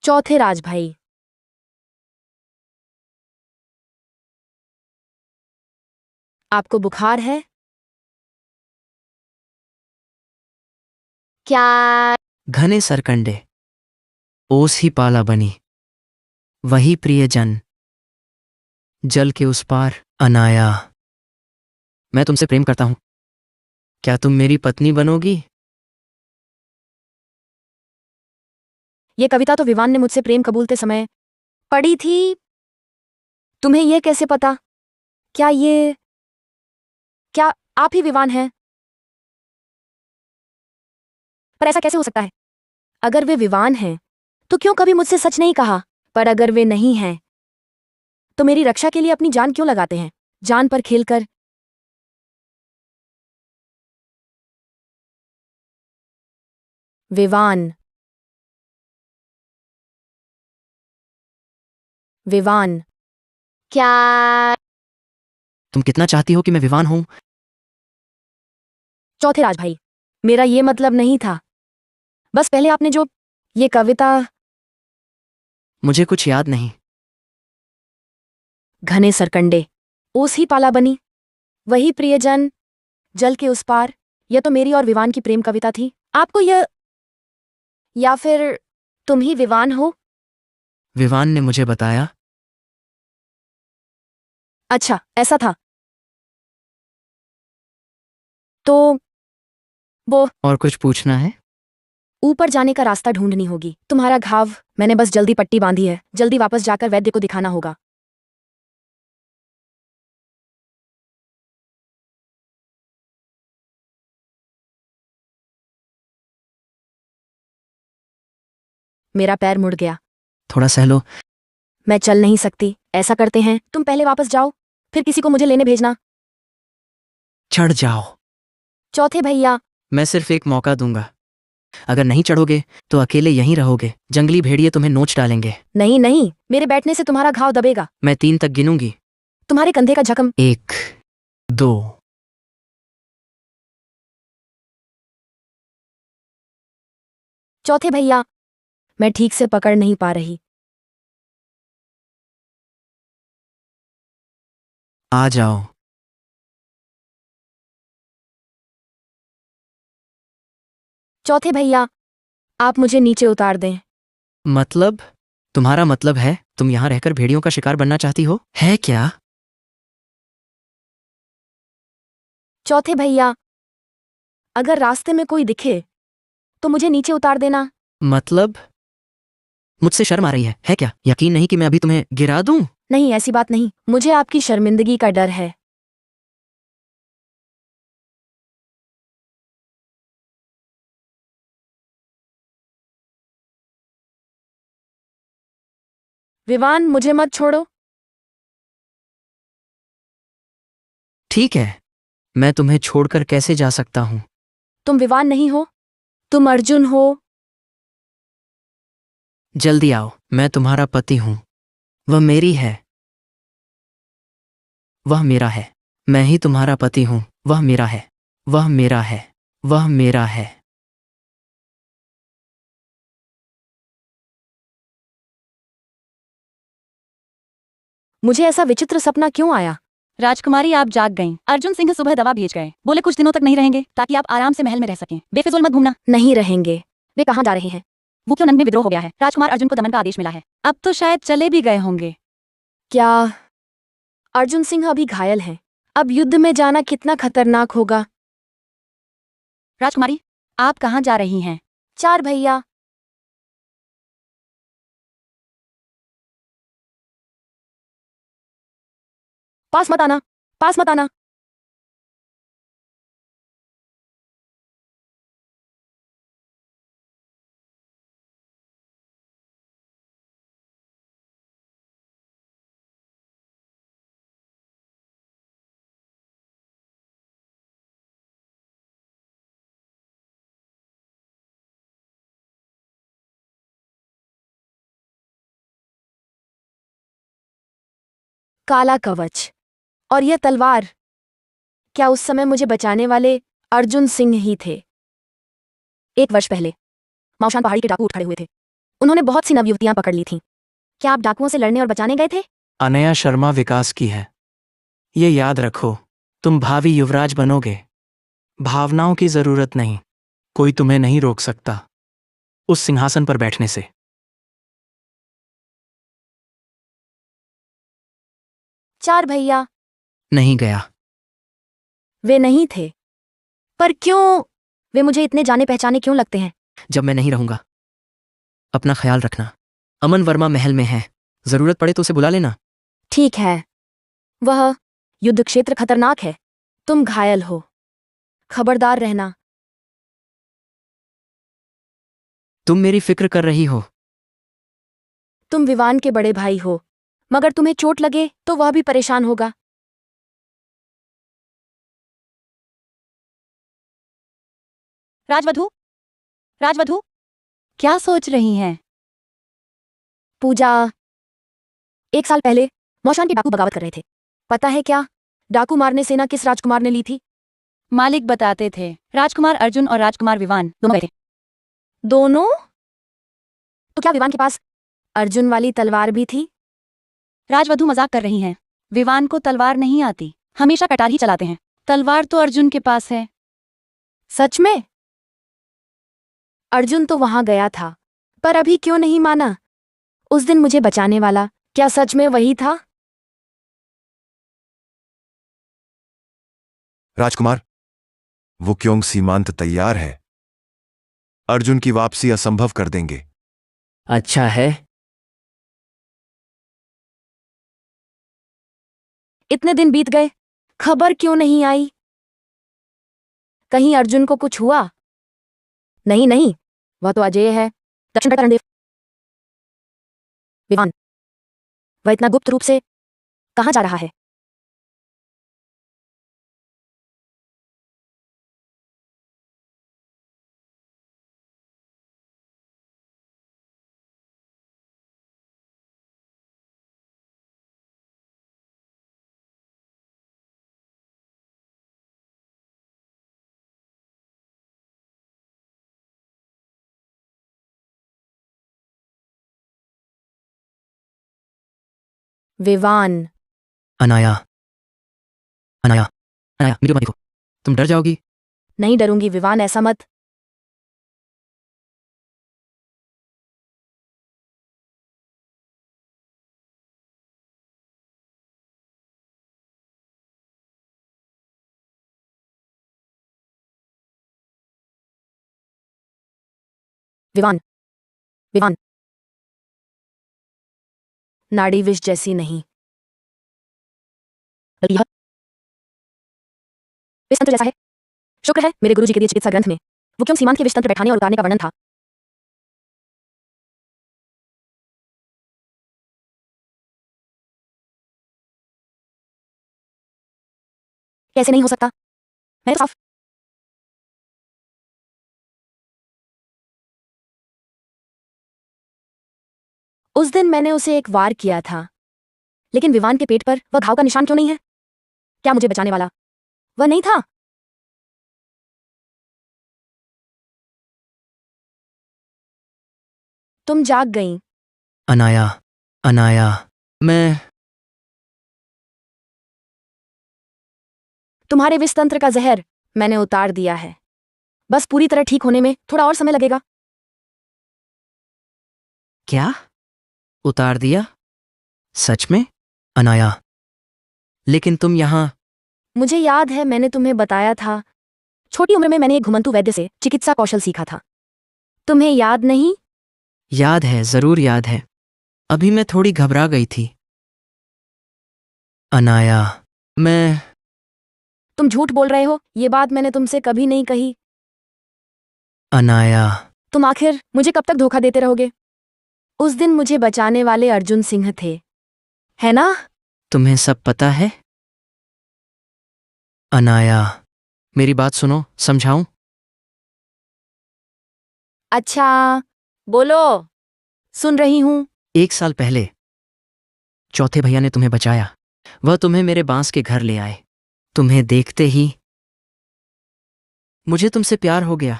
चौथे राजभाई, आपको बुखार है क्या? घने सरकंडे, ओस ही पाला बनी, वही प्रियजन, जल के उस पार। अनाया, मैं तुमसे प्रेम करता हूं, क्या तुम मेरी पत्नी बनोगी? ये कविता तो विवान ने मुझसे प्रेम कबूलते समय पढ़ी थी। तुम्हें यह कैसे पता? क्या आप ही विवान हैं? पर ऐसा कैसे हो सकता है? अगर वे विवान हैं तो क्यों कभी मुझसे सच नहीं कहा? पर अगर वे नहीं हैं तो मेरी रक्षा के लिए अपनी जान क्यों लगाते हैं? जान पर खेलकर। विवान, विवान, क्या? तुम कितना चाहती हो कि मैं विवान हूं? चौथे राजभाई, मेरा ये मतलब नहीं था। बस पहले आपने जो ये कविता। मुझे कुछ याद नहीं। घने सरकंडे, ओस ही पाला बनी, वही प्रियजन, जल के उस पार। यह तो मेरी और विवान की प्रेम कविता थी। आपको यह, या फिर तुम ही विवान हो? विवान ने मुझे बताया। अच्छा, ऐसा था तो वो और कुछ पूछना है? ऊपर जाने का रास्ता ढूंढनी होगी। तुम्हारा घाव मैंने बस जल्दी पट्टी बांधी है। जल्दी वापस जाकर वैद्य को दिखाना होगा। मेरा पैर मुड़ गया। थोड़ा सह लो। मैं चल नहीं सकती। ऐसा करते हैं, तुम पहले वापस जाओ, फिर किसी को मुझे लेने भेजना। चढ़ जाओ। चौथे भैया। मैं सिर्फ एक मौका दूंगा। अगर नहीं चढ़ोगे तो अकेले यहीं रहोगे। जंगली भेड़िए तुम्हें नोच डालेंगे। नहीं नहीं, मेरे बैठने से तुम्हारा घाव दबेगा। मैं 3 तक गिनूंगी। तुम्हारे कंधे का जख्म। 1, 2। चौथे भैया। मैं ठीक से पकड़ नहीं पा रही। आ जाओ। चौथे भैया, आप मुझे नीचे उतार दें। मतलब? तुम्हारा मतलब है तुम यहां रहकर भेड़ियों का शिकार बनना चाहती हो, है क्या? चौथे भैया, अगर रास्ते में कोई दिखे तो मुझे नीचे उतार देना। मतलब? मुझसे शर्म आ रही है क्या? यकीन नहीं कि मैं अभी तुम्हें गिरा दूं? नहीं, ऐसी बात नहीं, मुझे आपकी शर्मिंदगी का डर है। विवान, मुझे मत छोड़ो। ठीक है, मैं तुम्हें छोड़कर कैसे जा सकता हूं? तुम विवान नहीं हो, तुम अर्जुन हो। जल्दी आओ, मैं तुम्हारा पति हूं। वह मेरी है। वह मेरा है। मैं ही तुम्हारा पति हूं। वह मेरा है। वह मेरा है। वह मेरा है। मुझे ऐसा विचित्र सपना क्यों आया? राजकुमारी, आप जाग गईं। अर्जुन सिंह सुबह दवा भेज गए, बोले कुछ दिनों तक नहीं रहेंगे ताकि आप आराम से महल में रह सकें। बेफिजूल मत घूमना। नहीं रहेंगे। वे कहाँ जा रहे हैं? वो क्यों नंद में विद्रोह हो गया है। राजकुमार अर्जुन को दमन का आदेश मिला है। अब तो शायद चले भी गए होंगे। क्या अर्जुन सिंह अभी घायल हैं? अब युद्ध में जाना कितना खतरनाक होगा। राजकुमारी, आप कहाँ जा रही हैं? चार भैया। पास मत आना, पास मत आना। काला कवच और यह तलवार, क्या उस समय मुझे बचाने वाले अर्जुन सिंह ही थे? 1 वर्ष पहले माउशान पहाड़ी के डाकू उठ खड़े हुए थे। उन्होंने बहुत सी नवयुवतियां पकड़ ली थीं। क्या आप डाकुओं से लड़ने और बचाने गए थे? अनया शर्मा विकास की है। ये याद रखो, तुम भावी युवराज बनोगे। भावनाओं की जरूरत नहीं। कोई तुम्हें नहीं रोक सकता उस सिंहासन पर बैठने से। चार भैया। नहीं गया। वे नहीं थे। पर क्यों? वे मुझे इतने जाने पहचाने क्यों लगते हैं? जब मैं नहीं रहूंगा। अपना ख्याल रखना। अमन वर्मा महल में है, जरूरत पड़े तो उसे बुला लेना। ठीक है। वह युद्ध क्षेत्र खतरनाक है। तुम घायल हो, खबरदार रहना। तुम मेरी फिक्र कर रही हो। तुम विवान के बड़े भाई हो, मगर तुम्हें चोट लगे तो वह भी परेशान होगा। राजवधू, राजवधू, क्या सोच रही हैं? पूजा, 1 साल पहले मौशान के डाकू बगावत कर रहे थे। पता है क्या डाकू मारने सेना किस राजकुमार ने ली थी? मालिक बताते थे, राजकुमार अर्जुन और राजकुमार विवान दोनों गए थे। दोनों? तो क्या विवान के पास अर्जुन वाली तलवार भी थी? राजवधू मजाक कर रही हैं। विवान को तलवार नहीं आती, हमेशा कटार ही चलाते हैं। तलवार तो अर्जुन के पास है। सच में? अर्जुन तो वहां गया था, पर अभी क्यों नहीं माना? उस दिन मुझे बचाने वाला क्या सच में वही था? राजकुमार, वो क्योंग सीमांत तैयार है। अर्जुन की वापसी असंभव कर देंगे। अच्छा है। इतने दिन बीत गए, खबर क्यों नहीं आई? कहीं अर्जुन को कुछ हुआ? नहीं नहीं, वह तो अजेय है। दक्षिण रणदेव विवान, वह इतना गुप्त रूप से कहाँ जा रहा है? विवान, अनाया, अनाया, अनाया, मेरी बात देखो। तुम डर जाओगी। नहीं डरूंगी विवान, ऐसा मत। विवान, विवान, नाड़ी विष जैसी नहीं, बल्कि यह विष तंत्र जैसा है। शुक्र है मेरे गुरुजी के दिए चिकित्सा ग्रंथ में वो क्यों सीमांत के विष तंत्र बैठाने और उतारने का वर्णन था। कैसे नहीं हो सकता? मैं तो साफ उस दिन मैंने उसे एक वार किया था, लेकिन विवान के पेट पर वह घाव का निशान क्यों नहीं है? क्या मुझे बचाने वाला वह नहीं था? तुम जाग गई। अनाया, अनाया, मैं तुम्हारे विष तंत्र का जहर मैंने उतार दिया है, बस पूरी तरह ठीक होने में थोड़ा और समय लगेगा। क्या उतार दिया? सच में? अनाया, लेकिन तुम यहाँ। मुझे याद है मैंने तुम्हें बताया था, छोटी उम्र में मैंने एक घुमंतू वैद्य से चिकित्सा कौशल सीखा था। तुम्हें याद नहीं? याद है, जरूर याद है। अभी मैं थोड़ी घबरा गई थी। अनाया, मैं तुम झूठ बोल रहे हो, ये बात मैंने तुमसे कभी नहीं कही। अनाया, तुम आखिर मुझे कब तक धोखा देते रहोगे? उस दिन मुझे बचाने वाले अर्जुन सिंह थे, है ना? तुम्हें सब पता है? अनाया, मेरी बात सुनो, समझाऊं? अच्छा, बोलो, सुन रही हूं। 1 साल पहले चौथे भैया ने तुम्हें बचाया। वह तुम्हें मेरे बांस के घर ले आए। तुम्हें देखते ही मुझे तुमसे प्यार हो गया।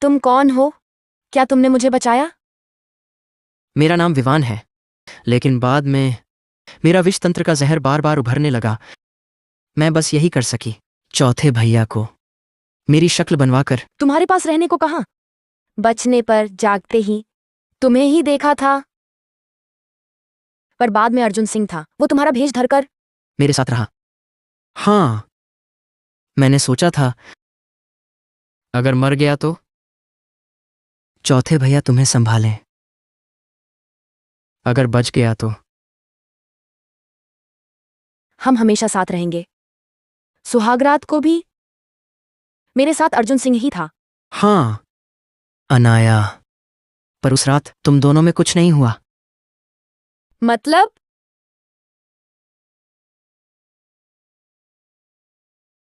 तुम कौन हो? क्या तुमने मुझे बचाया? मेरा नाम विवान है, लेकिन बाद में मेरा विष तंत्र का जहर बार बार उभरने लगा। मैं बस यही कर सकी, चौथे भैया को मेरी शक्ल बनवाकर। तुम्हारे पास रहने को कहा? बचने पर जागते ही तुम्हें ही देखा था, पर बाद में अर्जुन सिंह था, वो तुम्हारा भेष धरकर मेरे साथ रहा। हाँ, मैंने सोचा था अगर मर गया तो चौथे भैया तुम्हें संभालें, अगर बच गया तो हम हमेशा साथ रहेंगे। सुहागरात को भी मेरे साथ अर्जुन सिंह ही था। हाँ अनाया, पर उस रात तुम दोनों में कुछ नहीं हुआ। मतलब?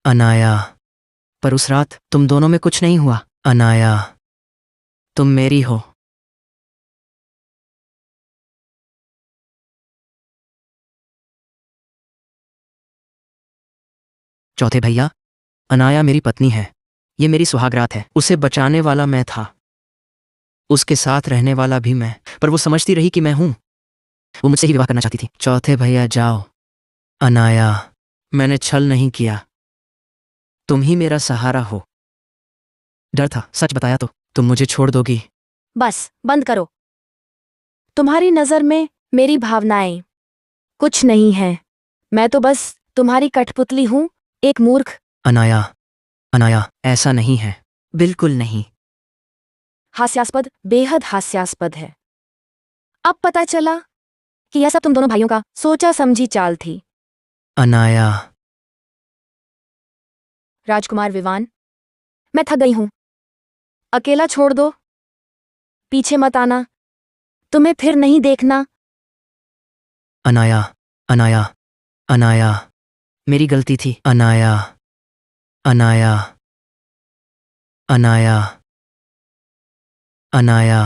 अनाया, पर उस रात तुम दोनों में कुछ नहीं हुआ। अनाया, तुम मेरी हो। चौथे भैया, अनाया मेरी पत्नी है, ये मेरी सुहागरात है। उसे बचाने वाला मैं था, उसके साथ रहने वाला भी मैं, पर वो समझती रही कि मैं हूं। वो मुझसे ही विवाह करना चाहती थी। चौथे भैया जाओ। अनाया, मैंने छल नहीं किया, तुम ही मेरा सहारा हो। डर था, सच बताया तो तुम मुझे छोड़ दोगी। बस बंद करो। तुम्हारी नजर में मेरी भावनाएं कुछ नहीं है। मैं तो बस तुम्हारी कठपुतली हूं, एक मूर्ख। अनाया, अनाया, ऐसा नहीं है, बिल्कुल नहीं। हास्यास्पद, बेहद हास्यास्पद है। अब पता चला कि यह सब तुम दोनों भाइयों का सोचा समझी चाल थी। अनाया, राजकुमार विवान, मैं थक गई हूं, अकेला छोड़ दो। पीछे मत आना, तुम्हें फिर नहीं देखना। अनाया, अनाया, अनाया, मेरी गलती थी। अनाया, अनाया, अनाया, अनाया।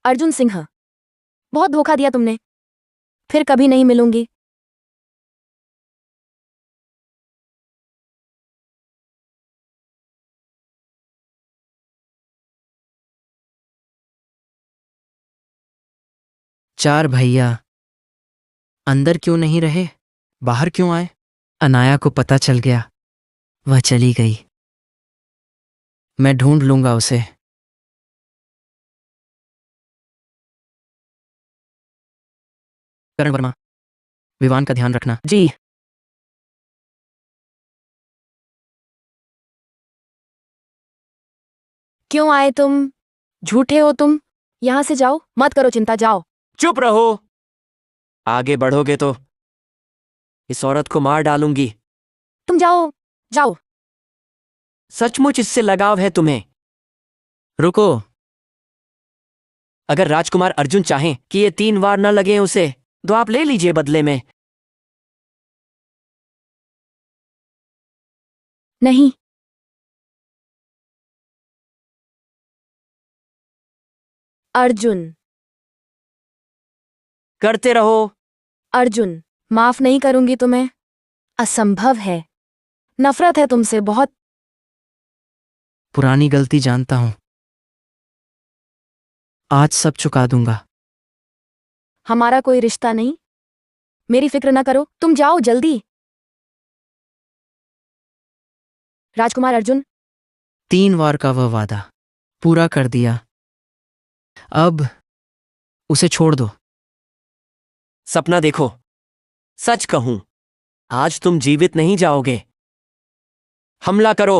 अर्जुन सिंह, बहुत धोखा दिया तुमने, फिर कभी नहीं मिलूंगी। चार भैया अंदर क्यों नहीं रहे? बाहर क्यों आए? अनाया को पता चल गया, वह चली गई। मैं ढूंढ लूंगा उसे। करण वर्मा, विवान का ध्यान रखना। जी। क्यों आए तुम? झूठे हो तुम। यहां से जाओ, मत करो चिंता, जाओ। चुप रहो। आगे बढ़ोगे तो इस औरत को मार डालूंगी। तुम जाओ, जाओ। सचमुच इससे लगाव है तुम्हें? रुको। अगर राजकुमार अर्जुन चाहें कि ये 3 वार न लगे उसे, तो आप ले लीजिए बदले में। नहीं। अर्जुन, करते रहो। अर्जुन, माफ नहीं करूंगी तुम्हें, असंभव है। नफरत है तुमसे बहुत। पुरानी गलती जानता हूं, आज सब चुका दूंगा। हमारा कोई रिश्ता नहीं, मेरी फिक्र ना करो, तुम जाओ जल्दी। राजकुमार अर्जुन, 3 वार का वह वादा पूरा कर दिया, अब उसे छोड़ दो। सपना देखो, सच कहूं, आज तुम जीवित नहीं जाओगे। हमला करो।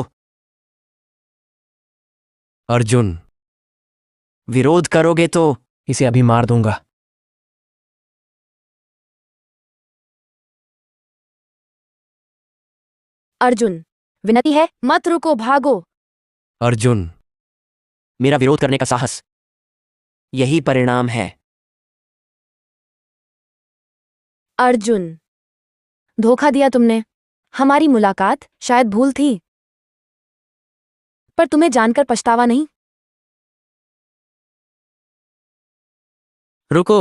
अर्जुन, विरोध करोगे तो इसे अभी मार दूंगा। अर्जुन, विनती है, मत रुको, भागो। अर्जुन, मेरा विरोध करने का साहस, यही परिणाम है। अर्जुन, धोखा दिया तुमने। हमारी मुलाकात शायद भूल थी, पर तुम्हें जानकर पछतावा नहीं। रुको।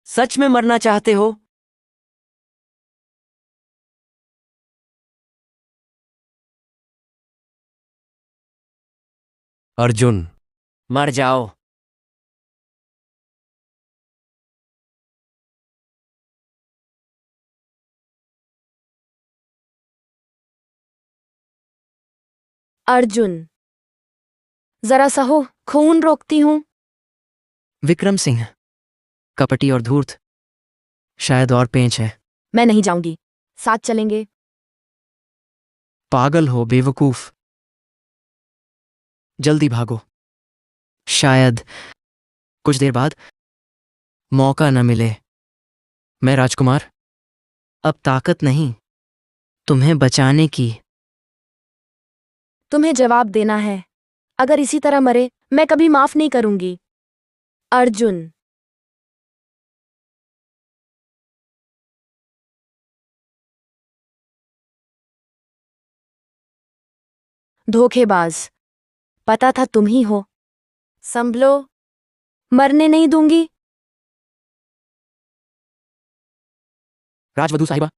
सच में मरना चाहते हो? अर्जुन, मर जाओ। अर्जुन, जरा सहो, खून रोकती हूं। विक्रम सिंह, कपटी और धूर्त, शायद और पेंच है। मैं नहीं जाऊंगी, साथ चलेंगे। पागल हो बेवकूफ, जल्दी भागो, शायद कुछ देर बाद मौका न मिले। मैं राजकुमार, अब ताकत नहीं तुम्हें बचाने की। तुम्हें जवाब देना है, अगर इसी तरह मरे मैं कभी माफ नहीं करूंगी। अर्जुन, धोखेबाज, पता था तुम ही हो। संभलो, मरने नहीं दूंगी। राजवधू साहिबा,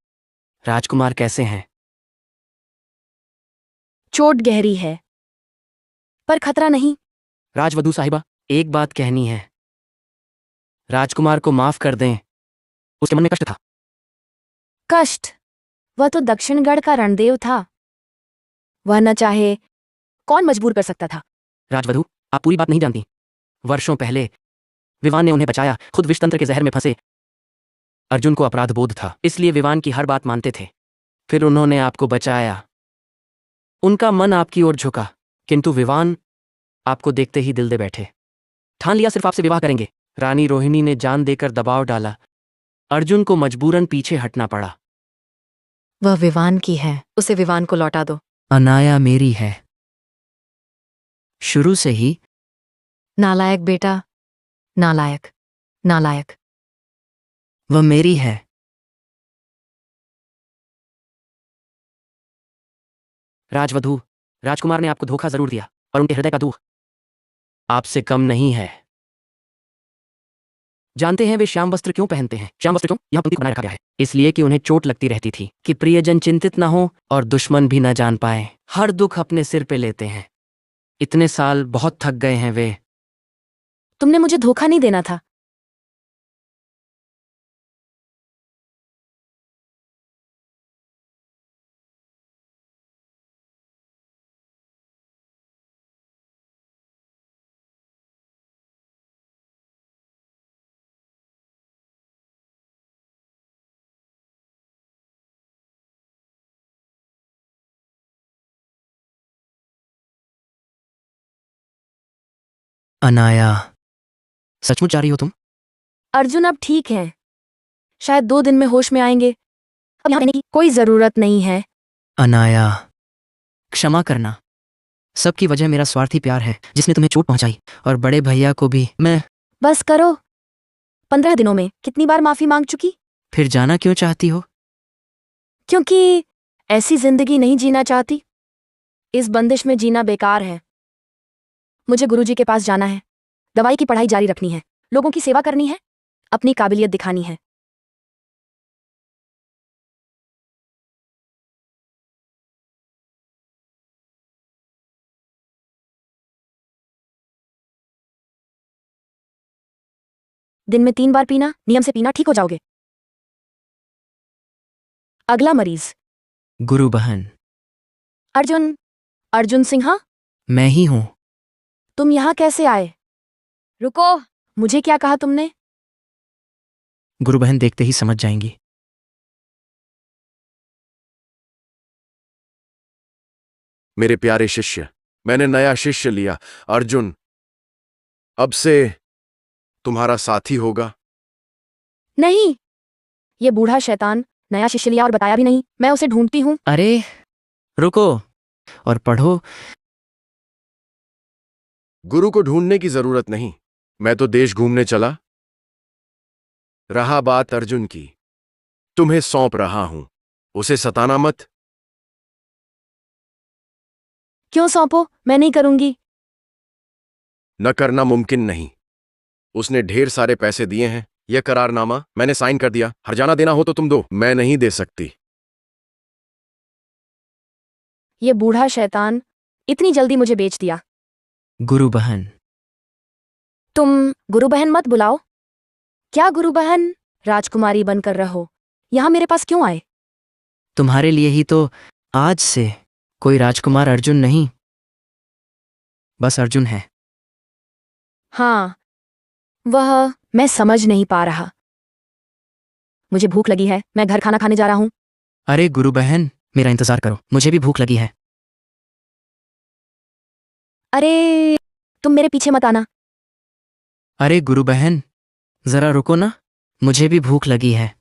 राजकुमार कैसे हैं? चोट गहरी है, पर खतरा नहीं। राजवधू साहिबा, एक बात कहनी है। राजकुमार को माफ कर दें, उसके मन में कष्ट था। कष्ट? वह तो दक्षिणगढ़ का रणदेव था, वह न चाहे कौन मजबूर कर सकता था। राजवधू, आप पूरी बात नहीं जानती। वर्षों पहले विवान ने उन्हें बचाया, खुद विषतंत्र के जहर में फंसे। अर्जुन को अपराध बोध था, इसलिए विवान की हर बात मानते थे। फिर उन्होंने आपको बचाया, उनका मन आपकी ओर झुका, किंतु विवान आपको देखते ही दिल दे बैठे। ठान लिया सिर्फ आपसे विवाह करेंगे। रानी रोहिणी ने जान देकर दबाव डाला, अर्जुन को मजबूरन पीछे हटना पड़ा। वह विवान की है, उसे विवान को लौटा दो। अनाया मेरी है। शुरू से ही। नालायक बेटा, नालायक, नालायक। वह मेरी है। राजवधू, राजकुमार ने आपको धोखा जरूर दिया, पर उनके हृदय का दुख आपसे कम नहीं है। जानते हैं वे श्याम वस्त्र क्यों पहनते हैं? श्याम वस्त्र क्यों यहां पंक्ति बनाए रखा गया है? इसलिए कि उन्हें चोट लगती रहती थी कि प्रियजन चिंतित न हो और दुश्मन भी न जान पाए। हर दुख अपने सिर पे लेते हैं। इतने साल बहुत थक गए हैं वे। तुमने मुझे धोखा नहीं देना था। अनाया, सचमुच जा रही हो तुम? अर्जुन अब ठीक है, शायद 2 दिन में होश में आएंगे। अब यहाँ रहने की कोई जरूरत नहीं है। अनाया, क्षमा करना। सबकी वजह मेरा स्वार्थी प्यार है जिसने तुम्हें चोट पहुंचाई, और बड़े भैया को भी। मैं बस करो। 15 दिनों में कितनी बार माफी मांग चुकी? फिर जाना क्यों चाहती हो? क्योंकि ऐसी जिंदगी नहीं जीना चाहती। इस बंदिश में जीना बेकार है। मुझे गुरुजी के पास जाना है, दवाई की पढ़ाई जारी रखनी है, लोगों की सेवा करनी है, अपनी काबिलियत दिखानी है। दिन में 3 बार पीना, नियम से पीना, ठीक हो जाओगे। अगला मरीज गुरु बहन। अर्जुन। अर्जुन सिन्हा, मैं ही हूं। तुम यहां कैसे आए? रुको, मुझे क्या कहा तुमने? गुरु बहन देखते ही समझ जाएंगी। मेरे प्यारे शिष्य, मैंने नया शिष्य लिया। अर्जुन अब से तुम्हारा साथी होगा। नहीं, ये बूढ़ा शैतान नया शिष्य लिया और बताया भी नहीं। मैं उसे ढूंढती हूं। अरे रुको और पढ़ो। गुरु को ढूंढने की जरूरत नहीं, मैं तो देश घूमने चला। रहा बात अर्जुन की, तुम्हें सौंप रहा हूं, उसे सताना मत। क्यों सौंपो? मैं नहीं करूंगी। न करना मुमकिन नहीं। उसने ढेर सारे पैसे दिए हैं। यह करारनामा मैंने साइन कर दिया। हर्जाना देना हो तो तुम दो, मैं नहीं दे सकती। ये बूढ़ा शैतान इतनी जल्दी मुझे बेच दिया। गुरु बहन। तुम गुरु बहन मत बुलाओ। क्या गुरु बहन? राजकुमारी बनकर रहो। यहां मेरे पास क्यों आए? तुम्हारे लिए ही तो आज से कोई राजकुमार अर्जुन नहीं, बस अर्जुन है। हाँ, वह मैं समझ नहीं पा रहा। मुझे भूख लगी है, मैं घर खाना खाने जा रहा हूं। अरे गुरु बहन, मेरा इंतजार करो, मुझे भी भूख लगी है। अरे तुम मेरे पीछे मत आना। अरे गुरु बहन, जरा रुको ना, मुझे भी भूख लगी है।